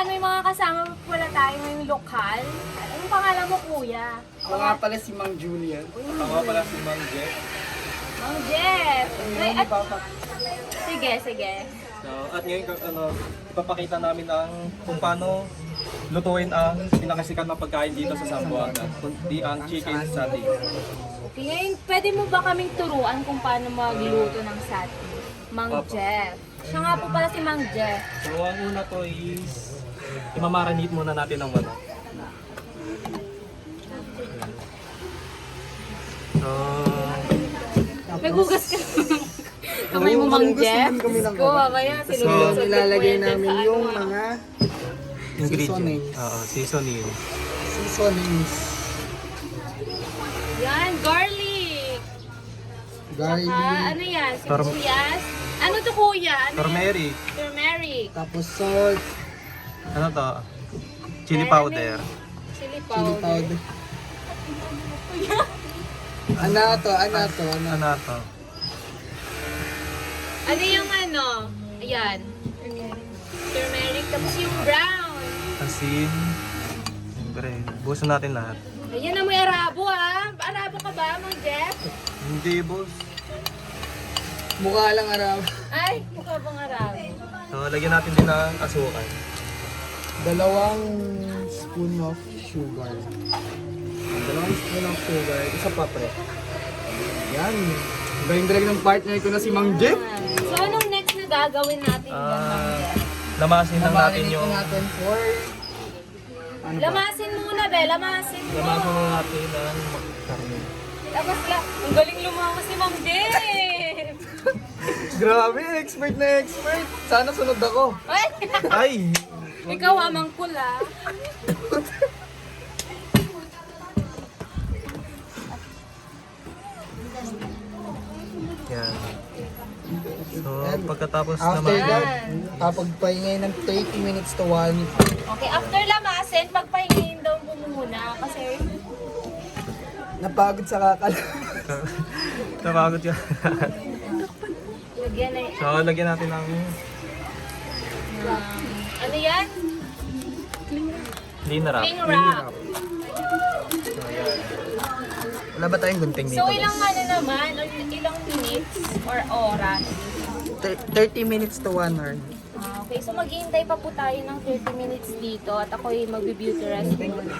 naman, may mga kasama pala tayo ngayong lokal. Anong pangalan mo, kuya? Ako nga pala si Mang Julian. Ako pala si Mang Jeff. Mang Jeff. Ay, at, Papa. sige, sige. So, at ngayon, ipapakita namin kung paano lutuin ang pinakasikat na pagkain dito sa Zamboanga, kundi ang chicken satay. Okay, ngayon, pwede mo ba kaming turuan kung paano magluto ng sati? Mang Opo. Jeff. Siya nga po pala si Mang Jeff. So, ang una po is imamarinate muna natin ang manok. So, May hugas ka. Kamay mo, Mang Jeff. Ko, kaya So, nilalagay namin yung mga ingredients. Oo, seasoning. seasonings. Yan, garlic. Garlic. Ano yan? Sibuyas? Ano to, kuya? Ano yan? Turmeric. Turmeric. Tapos salt. Ano to? Chili powder. Chili Chili powder. powder. Ano to? Ano to? Ano? Ano to? Ano yung ano? Ayan. Turmeric. Tapos yung brown. Asin. Siyempre, buhusan natin lahat. Ayan na, may arabo ah. Arabo ka ba, Mang Jeff? Hindi, boss. Mukha lang araw. Ay, mukha bang arabo? So, lagyan natin din ng asukal. 2 spoon of sugar. 2 spoon of sugar. Isa pa pre. Yan. Galing-galing ng partner ko na si Mang Jeff. So, anong next na gagawin natin dyan, Mang Jeff? Lamasin lang natin Namarinate yung... natin for... Ano ba? Lamasin muna, be. Lamasin mo. Lamasin lang natin ang karne. Tapos lang. Ang galing lumawas si Mang Jeff. Grabe, expert na expert. Sana sunod ako. Ay! Ay! Ikaw amang pula. Yan. So, pagkatapos After naman... that, pagpahingay ng 30 minutes to 1. Okay, after lamasin, pagpahingin daw mo muna. Kasi, Napagod sa kakal. Napagod yun. lagyan na So, lagyan natin ng ano yan? clean wrap. Cling wrap. Wala ba tayong gunting dito? So, ilang ano naman, or ilang minutes or oras? 30 minutes to 1 hour. Okay, so maghihintay pa po tayo ng 30 minutes dito at ako'y magbe-beauty rest muna.